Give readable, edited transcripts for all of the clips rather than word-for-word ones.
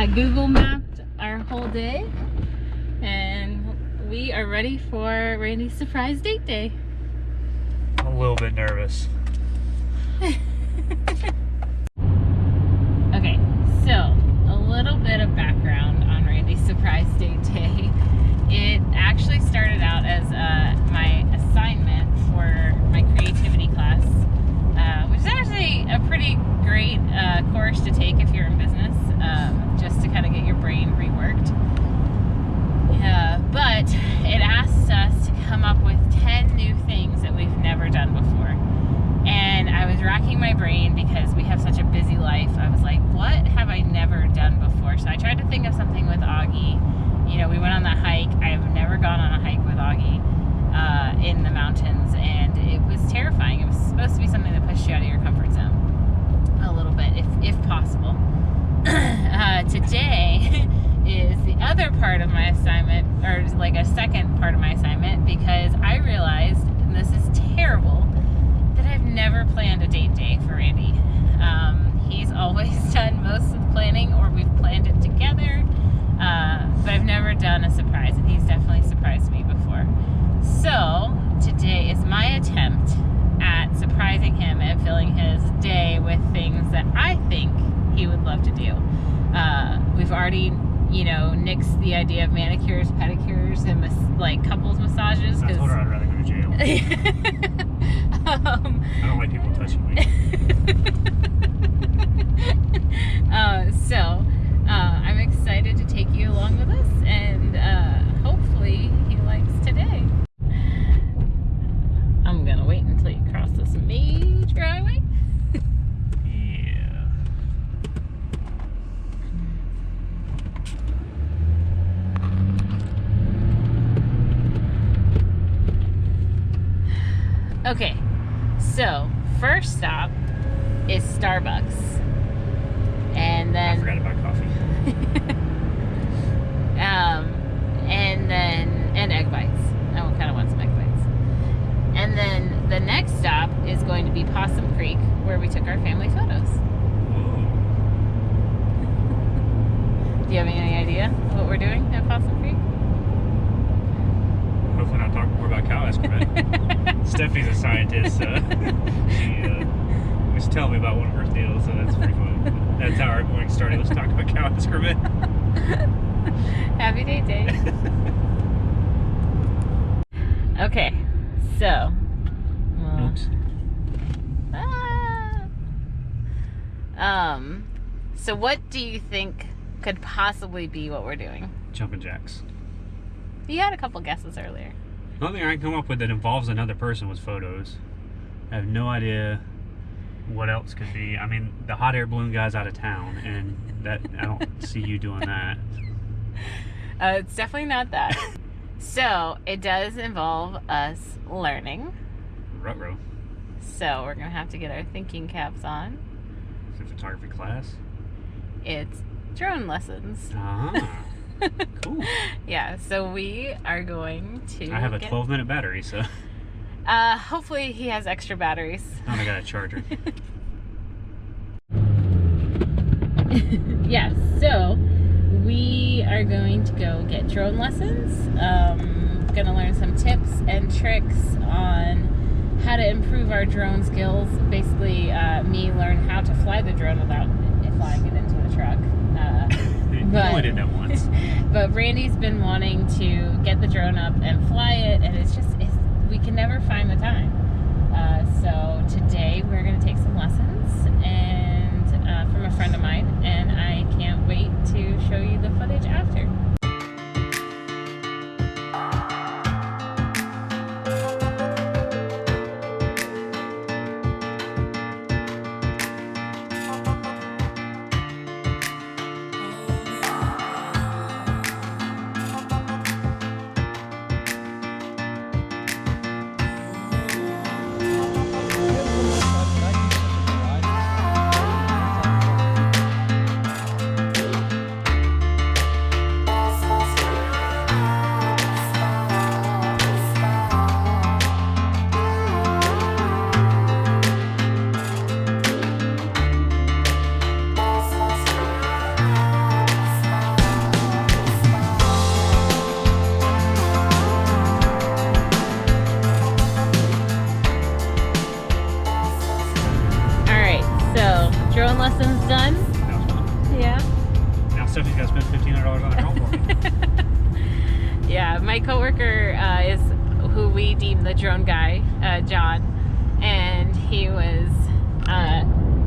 I Google mapped our whole day, and we are ready for Randy's surprise date day. I'm a little bit nervous. Okay, so a little bit of background on Randy's surprise date day. It actually started out as my assignment for my creativity class, which is actually a pretty great course to take if you're in business, just to kind of get your brain reworked. But it asks us to come up with 10 new things that we've never done before. And I was racking my brain because we have such a busy life. I was like, what have I never done before? So I tried to think of something with Augie. You know, we went on that hike. I've never gone on a hike with Augie in the mountains, and it was terrifying. It was supposed to be something that pushed you out of your comfort zone a little bit, if possible. Today is the other part of my assignment, or like a second part of my assignment, because I realized, and this is terrible, that I've never planned a date day for Randy. He's always done most of the planning, or we've planned it together, but I've never done a surprise, and he's definitely surprised me before. So today is my attempt at surprising him and filling his day with things that I think he would love to do. We've already, you know, nixed the idea of manicures, pedicures, and like couples massages. I told her I'd rather go to jail. I don't like people touching me. I'm excited to take you along with us, and hopefully he likes today. I'm gonna wait until you cross this major highway. Yeah. Okay, so first stop is Starbucks, and then I forgot about coffee. and egg bites. I kind of want some egg bites. And then the next stop is going to be Possum Creek, where we took our family photos. Whoa. Do you have any idea what we're doing at Possum Creek? Hopefully not talking more about cow excrement. Stephenie's a scientist, so she was telling me about one of her deals, so that's pretty fun. That's how our morning started. Let's talk about cow excrement. Happy date day. Okay, so. Oops. So what do you think could possibly be what we're doing? Jumping jacks. You had a couple guesses earlier. The only thing I can come up with that involves another person was photos. I have no idea what else could be. I mean, the hot air balloon guy's out of town, and that I don't see you doing that. It's definitely not that. So it does involve us learning. Ruh-roh. So we're gonna have to get our thinking caps on. Is it photography class? It's drone lessons. Ah, cool. Yeah, so we are going to. I have a 12-minute battery, so. Hopefully he has extra batteries. Oh, I got a charger. Yeah, so we are going to go get drone lessons. Gonna learn some tips and tricks on how to improve our drone skills. Basically, me learn how to fly the drone without flying it into the truck. You only did that once. But Randy's been wanting to get the drone up and fly it, and we can never find the time. So today we're going to take some lessons and from a friend of mine, and I can't wait to show you the footage after. Stephenie's got to spend $1,500 on a drone for me. Yeah, my coworker is who we deem the drone guy, John, and he was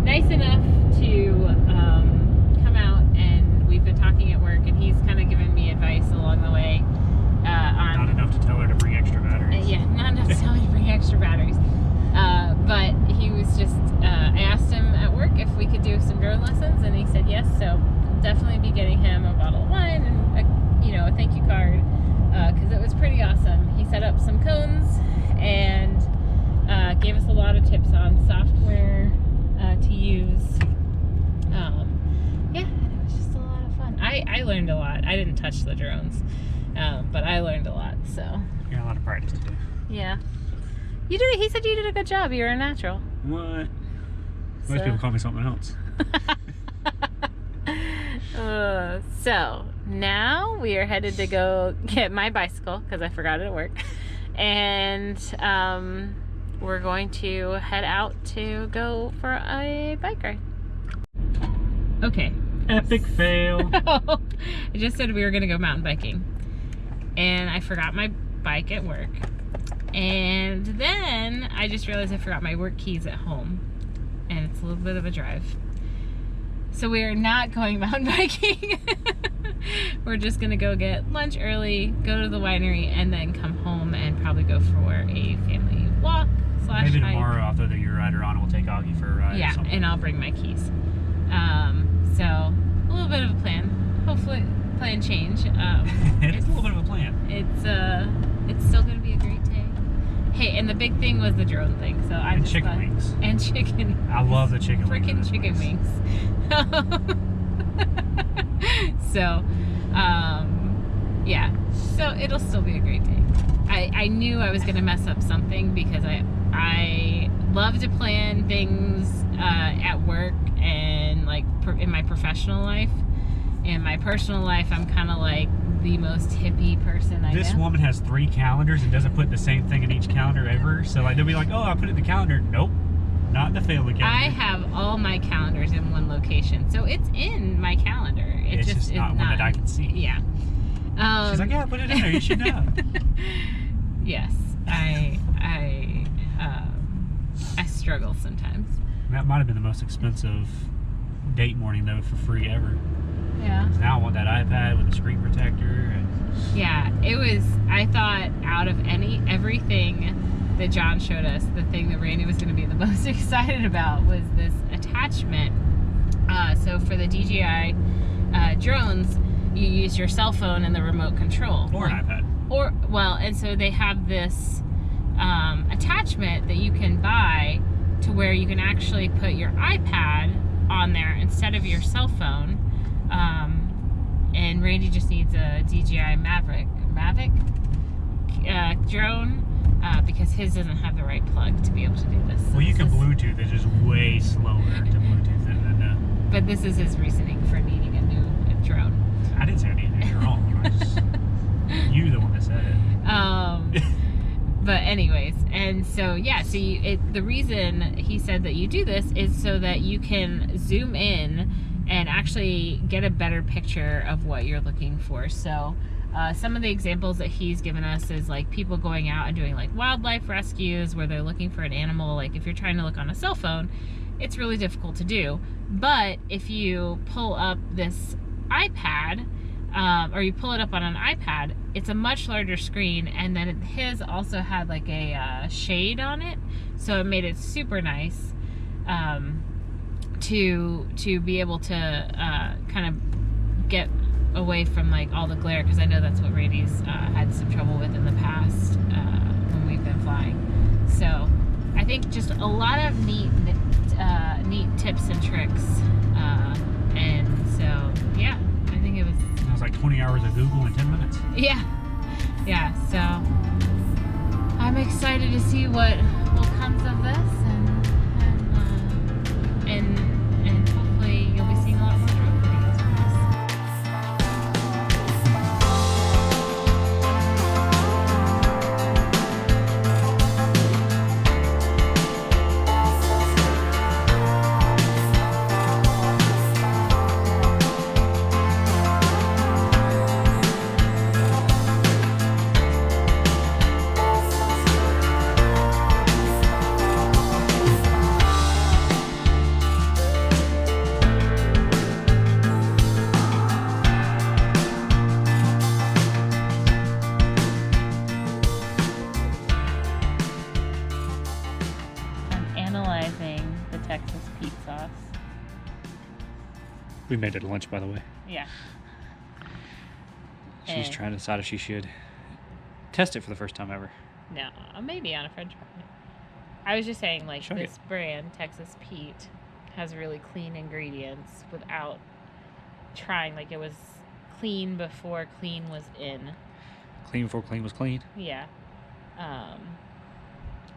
nice enough to come out, and we've been talking at work, and he's kind of given me advice along the way. Not enough to tell her to bring extra batteries. Yeah, not enough to tell me to bring extra batteries. But he was just, I asked him at work if we could do some drone lessons, and he said yes, so I'll definitely be getting him a bottle of wine and a thank you card, because it was pretty awesome. He set up some cones and gave us a lot of tips on software to use. Yeah, it was just a lot of fun. I learned a lot. I didn't touch the drones, but I learned a lot, so. You got a lot of practice to do. Yeah. You did. He said you did a good job. You're a natural. What? Most people call me something else. So now we are headed to go get my bicycle because I forgot it at work, and we're going to head out to go for a bike ride. Okay. Epic fail. I just said we were going to go mountain biking, and I forgot my bike at work. And then I just realized I forgot my work keys at home, and it's a little bit of a drive. So we are not going mountain biking. We're just gonna go get lunch early, go to the winery, and then come home and probably go for a family walk / Maybe hike. tomorrow I'll throw the year rider on and we'll take Augie for a ride. Yeah, or something. and I'll bring my keys. So a little bit of a plan. Hopefully, plan change. It's a little bit of a plan. It's still gonna be a great day. Hey, and the big thing was the drone thing. So I just chicken thought, wings. And chicken. I love the chicken wings. Freaking chicken wings. So, yeah. So it'll still be a great day. I knew I was gonna mess up something because I love to plan things at work and like in my professional life. In my personal life, I'm kind of like the most hippie person I know. This woman has 3 calendars and doesn't put the same thing in each calendar ever. So like they'll be like, oh, I put it in the calendar. Nope, not in the family calendar. I have all my calendars in one location, so it's in my calendar. It's just not one that I can see. Yeah. She's like, yeah, put it in there. You should know. Yes, I struggle sometimes. That might have been the most expensive date morning though for free ever. Yeah. Now I want that iPad with a screen protector. Yeah, it was. I thought out of everything that John showed us, the thing that Randy was going to be the most excited about was this attachment. So for the DJI drones, you use your cell phone and the remote control, Or an iPad. And so they have this attachment that you can buy to where you can actually put your iPad on there instead of your cell phone. And Randy just needs a DJI Mavic drone because his doesn't have the right plug to be able to do this. So Well, you can this is- Bluetooth. It's just way slower to Bluetooth than But this is his reasoning for needing a new drone. I didn't say I needed it. You're wrong. You the one that said it. But anyways, and so yeah, so the reason he said that you do this is so that you can zoom in and actually get a better picture of what you're looking for. So some of the examples that he's given us is like people going out and doing like wildlife rescues where they're looking for an animal. Like if you're trying to look on a cell phone, it's really difficult to do. But if you pull up this iPad, or you pull it up on an iPad, it's a much larger screen, and then his also had like a shade on it, so it made it super nice to be able to kind of get away from like all the glare, because I know that's what Randy's had some trouble with in the past when we've been flying. So I think just a lot of neat tips and tricks, and so yeah, I think it was. It was like 20 hours of Google in 10 minutes. Yeah, so I'm excited to see what comes of this, and hopefully you'll be seeing a lot more drone videos from us. We made it to lunch, by the way. Yeah. She's trying to decide if she should test it for the first time ever. No, maybe on a French fry. I was just saying, like, Chug this brand, Texas Pete, has really clean ingredients without trying, like, it was clean before clean was in. Clean before clean was clean? Yeah.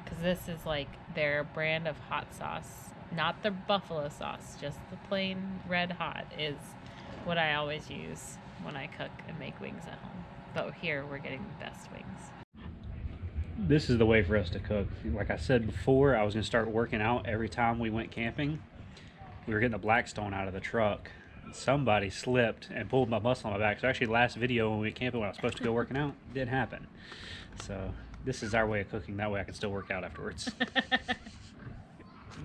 Because this is, like, their brand of hot sauce. Not the buffalo sauce, just the plain red hot is what I always use when I cook and make wings at home. But here, we're getting the best wings. This is the way for us to cook. Like I said before, I was going to start working out every time we went camping. We were getting the Blackstone out of the truck. Somebody slipped and pulled my muscle on my back. So actually last video when we went camping when I was supposed to go working out, didn't happen. So this is our way of cooking. That way I can still work out afterwards.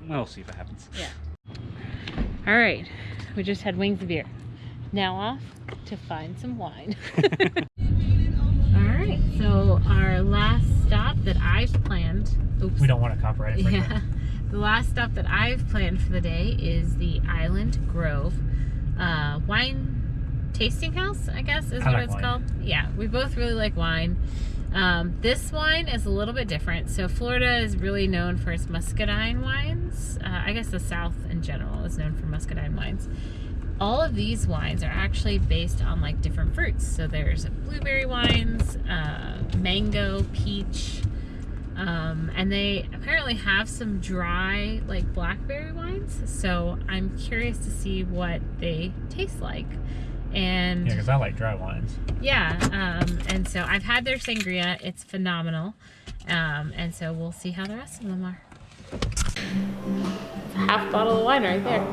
We'll see if it happens. Yeah. All right. We just had wings of beer. Now off to find some wine. All right. So our last stop that I've planned. Oops. We don't want to copyright it. Yeah. The last stop that I've planned for the day is the Island Grove wine tasting house, I guess is what it's called. Yeah, we both really like wine. This wine is a little bit different. So Florida is really known for its muscadine wines. I guess the South in general is known for muscadine wines. All of these wines are actually based on like different fruits. So there's blueberry wines, mango, peach, and they apparently have some dry like blackberry wines. So I'm curious to see what they taste like. And yeah, because I like dry wines. Yeah, and so I've had their sangria. It's phenomenal. And so we'll see how the rest of them are. It's a half bottle of wine right there.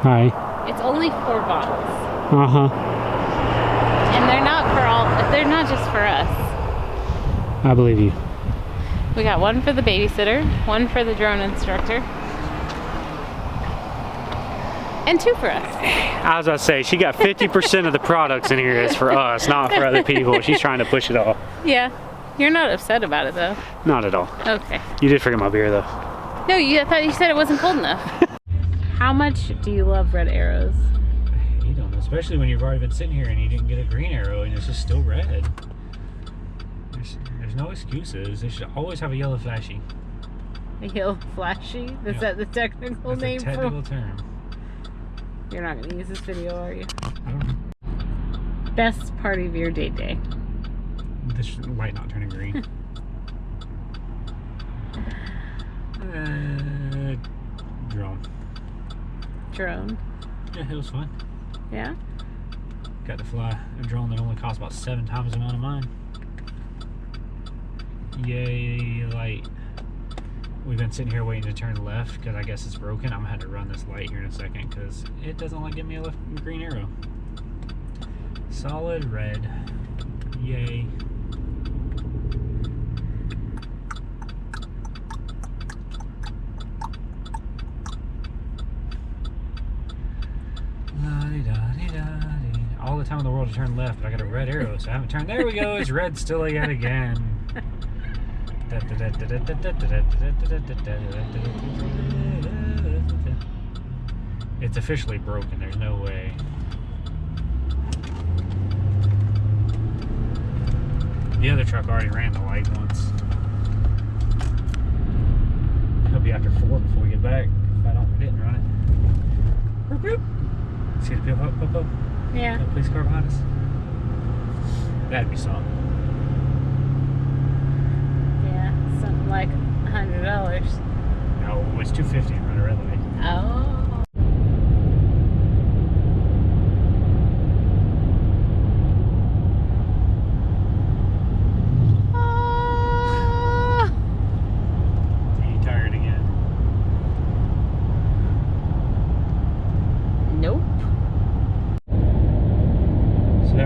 Hi. It's only 4 bottles. And they're not just for us. I believe you. We got one for the babysitter, one for the drone instructor, and 2 for us. I was about to say, she got 50% of the products in here is for us, not for other people. She's trying to push it off. Yeah. You're not upset about it though. Not at all. Okay. You did forget my beer though. No, I thought you said it wasn't cold enough. How much do you love red arrows? You don't know, especially when you've already been sitting here and you didn't get a green arrow and it's just still red. There's no excuses. They should always have a yellow flashy. A yellow flashy? Is that the technical name for it? That's a technical term. You're not going to use this video, are you? I don't know. Best part of your date day? This light not turning green. Drone. Yeah, it was fun. Yeah? Got to fly a drone that only costs about 7 times the amount of mine. Yay, light. We've been sitting here waiting to turn left because I guess it's broken. I'm gonna have to run this light here in a second because it doesn't like give me a green arrow. Solid red. Yay. time in the world to turn left, but I got a red arrow, so I haven't turned. There we go. It's red still yet again. It's officially broken. There's no way. The other truck already ran the light once. It'll be after 4 before we get back. If I didn't run it. Boop, boop. See the people up? Yeah. The police car behind us. That'd be something. Yeah, something like $100. No, it's $250 and run a red light. Oh.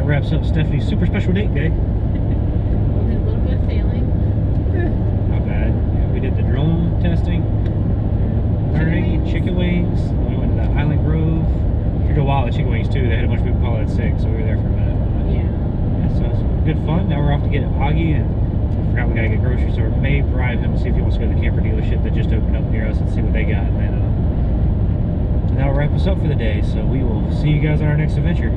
Wraps up Stephenie's super special date day. Only a little bit of failing. Not bad. Yeah, we did the drone testing, learning, chicken wings. We went to the Island Grove. We did a while at chicken wings too. They had a bunch of people call it sick, so we were there for a minute. Yeah, so it was good fun. Now we're off to get Augie, and I forgot we gotta get groceries, so we may bribe him to see if he wants to go to the camper dealership that just opened up near us and see what they got. And then that'll wrap us up for the day. So we will see you guys on our next adventure.